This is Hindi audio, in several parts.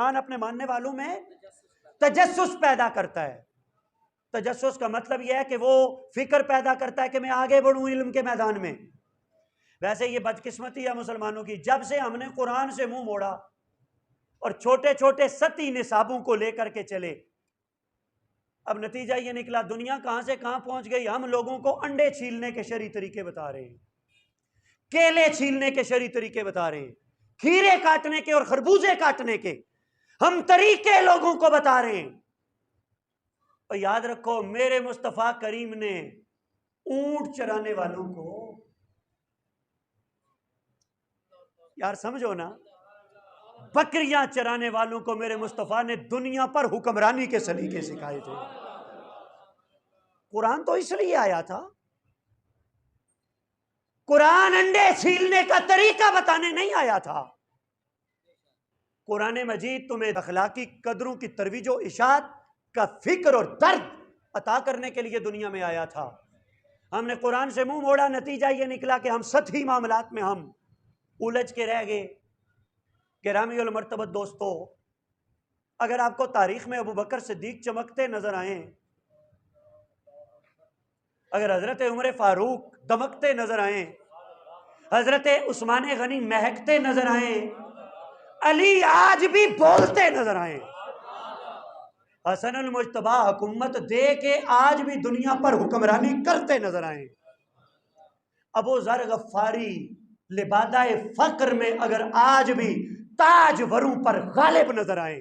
कुरान अपने मानने वालों में तजस्सुस पैदा करता है। तजस्सुस का मतलब यह है कि वो फिक्र पैदा करता है कि मैं आगे बढ़ूं इल्म के मैदान में। वैसे ये बदकिस्मती है मुसलमानों की, जब से हमने कुरान से मुंह मोड़ा और छोटे छोटे सती निसाबों को लेकर के चले, अब नतीजा ये निकला दुनिया कहां से कहां पहुंच गई। हम लोगों को अंडे छीलने के शरई तरीके बता रहे हैं, केले छीलने के शरई तरीके बता रहे हैं, खीरे काटने के और खरबूजे काटने के हम तरीके लोगों को बता रहे हैं। और याद रखो, मेरे मुस्तफा करीम ने ऊंट चराने वालों को, यार समझो ना, बकरियां चराने वालों को मेरे मुस्तफा ने दुनिया पर हुक्मरानी के सलीके सिखाए थे। कुरान तो इसलिए आया था, कुरान अंडे छीलने का तरीका बताने नहीं आया था। कुरान मजीद तुम्हें अखलाकी कदरों की तरवीज और इशात का फिक्र और दर्द अता करने के लिए दुनिया में आया था। हमने कुरान से मुंह मोड़ा, नतीजा ये निकला कि हम सतही मामलात में हम उलझ के रह गए। गिरामी उल मर्तबत दोस्तों, अगर आपको तारीख में अबू बकर सिद्दीक चमकते नजर आए, अगर हजरत उमर फारूक दमकते नजर आए, हजरत उस्मान गनी महकते नजर आए, अली आज भी बोलते नजर आए, हसन अल मुज्तबा हुकूमत दे के आज भी दुनिया पर हुक्मरानी करते नजर आए, अबू ज़र गफ्फारी लिबादाए फक्र में अगर आज भी ताज वरों पर गालिब नजर आए,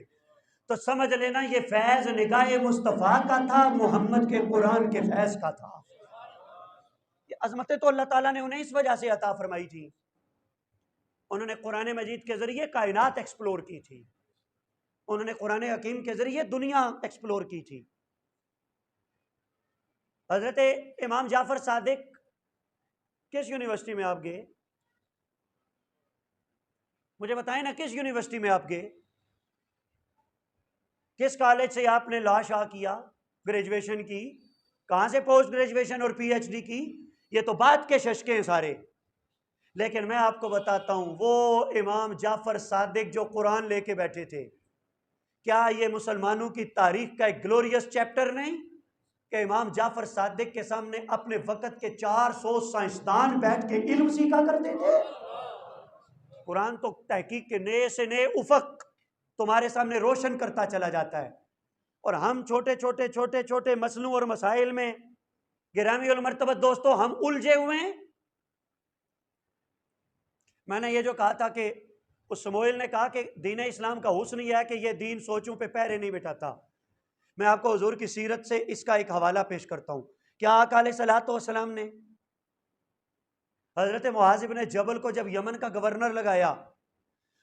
तो समझ लेना ये फैज निगाह मुस्तफा का था, मोहम्मद के कुरान के फैज का था। ये अजमतें तो अल्लाह ताला ने उन्हें इस वजह से अता फरमाई थी, उन्होंने कुरान मजीद के जरिए कायनात एक्सप्लोर की थी, उन्होंने कुरान हकीम के जरिए दुनिया एक्सप्लोर की थी। हजरत इमाम जाफर सादिक किस यूनिवर्सिटी में आप गए? मुझे बताएं ना, किस यूनिवर्सिटी में आप गए? किस कॉलेज से आपने लॉ शाह किया, ग्रेजुएशन की? कहां से पोस्ट ग्रेजुएशन और पीएचडी की? ये तो बात के शशके हैं सारे। लेकिन मैं आपको बताता हूं, वो इमाम जाफर सादिक जो कुरान लेके बैठे थे, क्या ये मुसलमानों की तारीख का एक ग्लोरियस चैप्टर नहीं कि इमाम जाफर सादिक के सामने अपने वक्त के 400 साइंसदान बैठ के इल्म सीखा करते थे? कुरान तो तहकीक के नए से नए उफक तुम्हारे सामने रोशन करता चला जाता है, और हम छोटे छोटे छोटे छोटे मसलों और मसाइल में गिरामी उल मर्तबत दोस्तों हम उलझे हुए हैं। मैंने ये जो कहा था कि उस समोइल ने कहा कि दीन इस्लाम का हुस्न यह है कि यह दीन सोचों पे पैरे नहीं बिठाता। मैं आपको हुजूर की सीरत से इसका एक हवाला पेश करता हूं। क्या आका अलैहिस्सलातु वस्सलाम ने हजरत मुआज इब्न जबल को जब यमन का गवर्नर लगाया,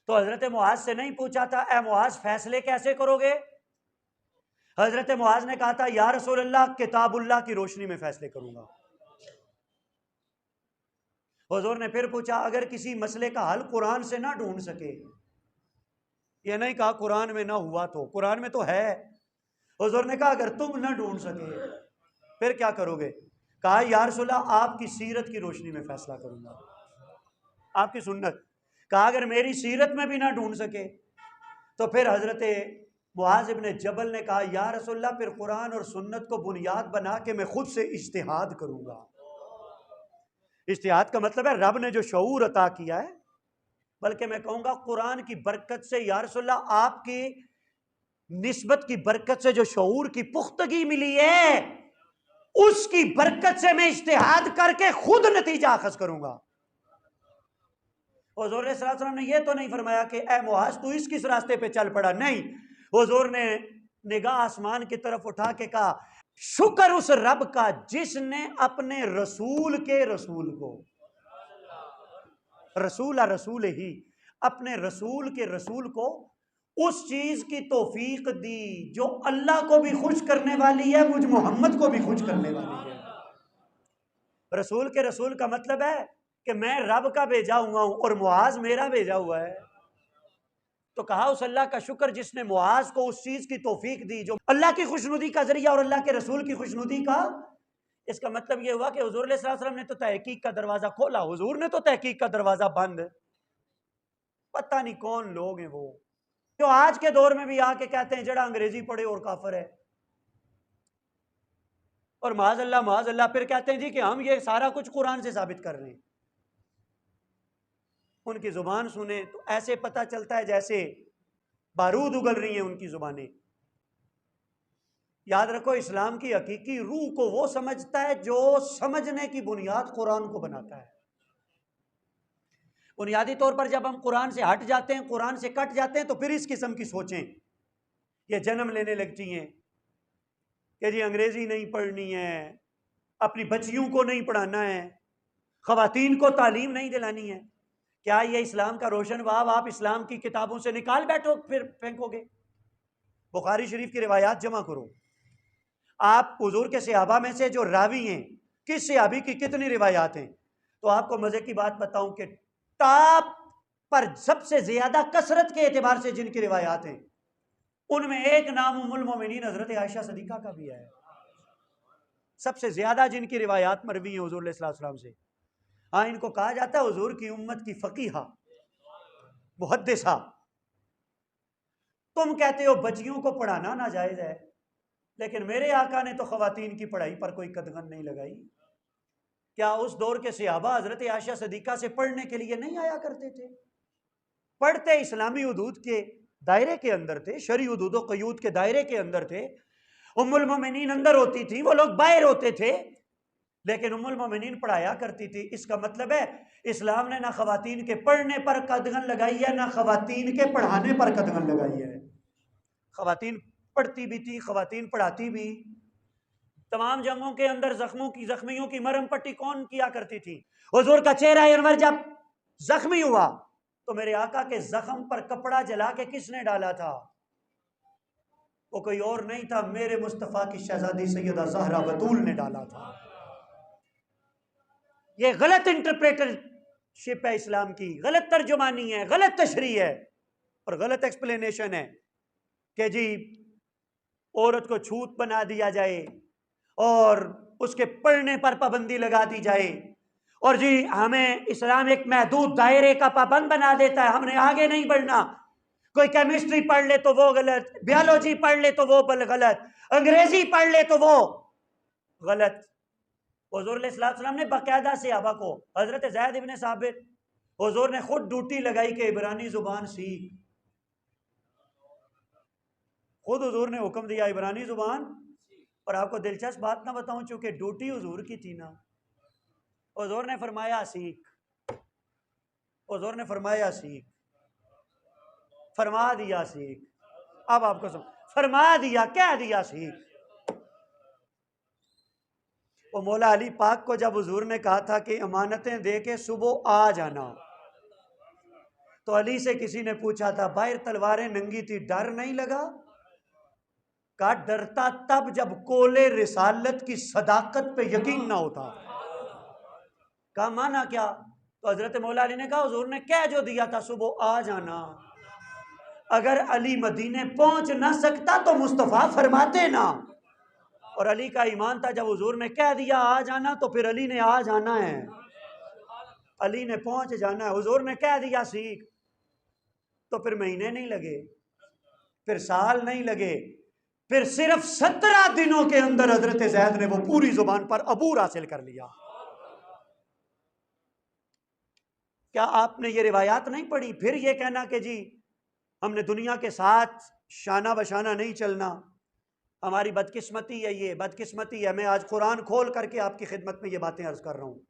तो हजरत मुआज से नहीं पूछा था ए मुआज फैसले कैसे करोगे? हजरत मुआज ने कहा था या रसूल अल्लाह किताबुल्लाह की रोशनी में फैसले करूंगा। हुजूर ने फिर पूछा अगर किसी मसले का हल कुरान से ना ढूंढ सके, ये नहीं कहा कुरान में ना हुआ तो, कुरान में तो है। हुजूर ने कहा अगर तुम ना ढूंढ सके फिर क्या करोगे? कहा या रसूल अल्लाह आपकी सीरत की रोशनी में फैसला करूंगा, आपकी सुन्नत। कहा अगर मेरी सीरत में भी ना ढूंढ सके तो फिर हजरत मुआज इब्न जबल ने कहा या रसूल अल्लाह फिर कुरान और सुन्नत को बुनियाद बना के मैं खुद से इज्तिहाद करूंगा। इज्तिहाद का मतलब है रब ने जो शऊर अता किया है, बल्कि मैं कहूंगा कुरान की बरकत से या रसूल अल्लाह आपकी निस्बत की बरकत से जो शऊर की पुख्तगी मिली है, उसकी बरकत से मैं इज्तिहाद करके खुद नतीजा अखज करूंगा। हुजूर सल्लल्लाहु अलैहि वसल्लम ने यह तो नहीं फरमाया कि ए मुआज तू इस किस रास्ते पे चल पड़ा, नहीं। हुजूर ने निगाह आसमान की तरफ उठा के कहा शुक्र उस रब का जिसने अपने रसूल के रसूल को, रसूल ही, अपने रसूल के रसूल को उस चीज की तौफीक दी जो अल्लाह को भी खुश करने वाली है, मुझ मोहम्मद को भी खुश करने वाली है। रसूल के रसूल का मतलब है कि मैं रब का भेजा हुआ हूं और मुआज मेरा भेजा हुआ है। तो कहा उस अल्लाह का शुक्र जिसने मुआज को उस चीज की तौफीक दी जो अल्लाह की खुशनुदी का जरिया और अल्लाह के रसूल की खुशनुदी का। इसका मतलब यह हुआ कि हुजूर सल्लल्लाहु अलैहि वसल्लम ने तो तहकीक का दरवाजा खोला, हुजूर ने तो तहकीक का दरवाजा बंद। पता नहीं कौन लोग हैं वो जो आज के दौर में भी आके कहते हैं जड़ा अंग्रेजी पढ़े और काफिर है, और माज़अल्लाह फिर कहते हैं जी कि हम ये सारा कुछ कुरान से साबित कर रहे हैं। उनकी जुबान सुने तो ऐसे पता चलता है जैसे बारूद उगल रही हैं उनकी जुबानें। याद रखो, इस्लाम की हकीकी रूह को वो समझता है जो समझने की बुनियाद कुरान को बनाता है। बुनियादी तौर पर जब हम कुरान से हट जाते हैं, कुरान से कट जाते हैं, तो फिर इस किस्म की सोचें ये जन्म लेने लगती हैं कि जी अंग्रेजी नहीं पढ़नी है, अपनी बच्चियों को नहीं पढ़ाना है, खवातीन को तालीम नहीं दिलानी है। क्या ये इस्लाम का रोशन बाब आप इस्लाम की किताबों से निकाल बैठो फिर फेंकोगे? बुखारी शरीफ की रिवायात जमा करो। आप हुजूर के सहाबा में से जो रावी हैं, किस सहाबी की कितनी रिवायात हैं, तो आपको मजे की बात बताऊं कि टॉप पर सबसे ज्यादा कसरत के एतबार से जिनकी रिवायात हैं, उनमें एक नाम उम्मुल मोमिनीन हजरत आयशा सदीका का भी है। सबसे ज्यादा जिनकी रिवायात मरवी है हुजूर सल्लल्लाहु अलैहि वसल्लम से। हाँ, इनको कहा जाता है हुजूर की उम्मत की फकीहा, मुहद्दिसा। तुम कहते हो बच्चियों को पढ़ाना नाजायज है, लेकिन मेरे आका ने तो खवातीन की पढ़ाई पर कोई कदगन नहीं लगाई। क्या उस दौर के सहाबा हजरत आयशा सदीका से पढ़ने के लिए नहीं आया करते थे? पढ़ते इस्लामी हुदूद के दायरे के अंदर थे, शरी हुदूद क़यूद के दायरे के अंदर थे। उम्मुल मोमिनीन अंदर होती थी, वो लोग बाहर होते थे, लेकिन उम्मुल मोमिनीन पढ़ाया करती थी। इसका मतलब है इस्लाम ने ना खवातीन के पढ़ने पर कदगन लगाई है, ना खवातीन के पढ़ाने पर कदगन लगाई है। खवातीन पढ़ती भी थी, खवातीन पढ़ाती भी। तमाम जंगों के अंदर जख्मियों की मरहम पट्टी कौन किया करती थी? हुजूर का चेहरा अनवर जब जख्मी हुआ तो मेरे आका के जख्म पर कपड़ा जला के किसने डाला था? वो कोई और नहीं था, मेरे मुस्तफ़ा की शहजादी सैयदा ज़हरा बतूल ने डाला था। ये गलत इंटरप्रेटरशिप है इस्लाम की, गलत तर्जुमानी है, गलत तशरीह है और गलत एक्सप्लेनेशन है कि जी औरत को छूत बना दिया जाए और उसके पढ़ने पर पाबंदी लगा दी जाए, और जी हमें इस्लाम एक महदूद दायरे का पाबंद बना देता है, हमने आगे नहीं बढ़ना। कोई केमिस्ट्री पढ़ ले तो वो गलत, बायोलॉजी पढ़ ले तो वो गलत, अंग्रेजी पढ़ ले तो वो गलत। हुजूर सल्लल्लाहु अलैहि वसल्लम ने बाकायदा सहाबा को, हजरत ज़ैद इब्न साबित, हुजूर ने खुद ड्यूटी लगाई कि इब्रानी जुबान सीख। खुद हुजूर ने हुक्म दिया इब्रानी जुबान। और आपको दिलचस्प बात ना बताऊं, चूंकि ड्यूटी हुजूर की थी ना, हुजूर ने फरमाया सीख, हुजूर ने फरमाया सीख, फरमा दिया सीख। अब आपको फरमा दिया, कह दिया सीख। वो मौला अली पाक को जब हुजूर ने कहा था कि अमानतें दे के सुबह आ जाना, तो अली से किसी ने पूछा था बाहर तलवारें नंगी थी, डर नहीं लगा? का डरता तब जब कोले रिसालत की सदाकत पे यकीन ना होता। का माना क्या? तो हजरत मौला अली ने कहा हुजूर ने कह जो दिया था सुबह आ जाना। अगर अली मदीने पहुंच ना सकता तो मुस्तफ़ा फरमाते ना। और अली का ईमान था जब हुजूर ने कह दिया आ जाना तो फिर अली ने आ जाना है, अली ने पहुंच जाना है। हुजूर ने कह दिया सीख, तो फिर महीने नहीं लगे, फिर साल नहीं लगे, फिर सिर्फ 17 दिनों के अंदर हजरत ज़ैद ने वो पूरी जुबान पर अबूर हासिल कर लिया। क्या आपने ये रिवायात नहीं पढ़ी? फिर ये कहना कि जी हमने दुनिया के साथ शाना बशाना नहीं चलना, हमारी बदकिस्मती है, ये बदकिस्मती है। मैं आज कुरान खोल करके आपकी खिदमत में ये बातें अर्ज कर रहा हूँ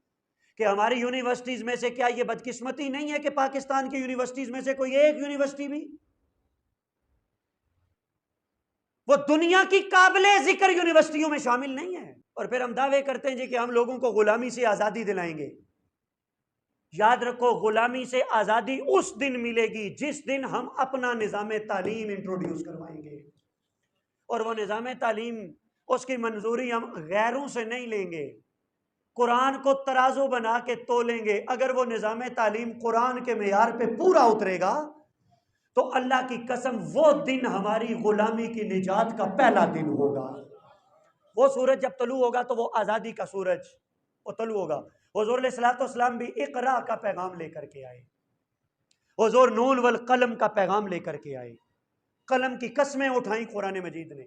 कि हमारी यूनिवर्सिटीज़ में से क्या ये बदकिस्मती नहीं है कि पाकिस्तान की यूनिवर्सिटीज़ में से कोई एक यूनिवर्सिटी भी वो दुनिया की काबिले जिक्र यूनिवर्सिटियों में शामिल नहीं है? और फिर हम दावे करते हैं जी कि हम लोगों को गुलामी से आज़ादी दिलाएंगे। याद रखो, गुलामी से आज़ादी उस दिन मिलेगी जिस दिन हम अपना निज़ाम तालीम इंट्रोड्यूस करवाएंगे। और वो निज़ाम तालीम, उसकी मंजूरी हम गैरों से नहीं लेंगे, कुरान को तराजू बना के तोलेंगे। अगर वो निज़ाम तालीम कुरान के मेयार पे पूरा उतरेगा तो अल्लाह की कसम वो दिन हमारी गुलामी की निजात का पहला दिन होगा। वो सूरज जब तलू होगा तो वो आज़ादी का सूरज वो तलू होगा। हुजूर अलैहिस्सलाम भी इक़रा का पैगाम लेकर के आए, हुजूर नून वल कलम का पैगाम लेकर के आए। कलम की कस्में उठाई कुरान मजीद ने।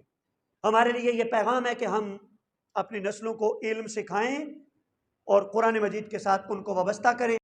हमारे लिए ये पैगाम है कि हम अपनी नस्लों को इल्म सिखाएं और कुरान मजीद के साथ उनको वाबस्ता करें।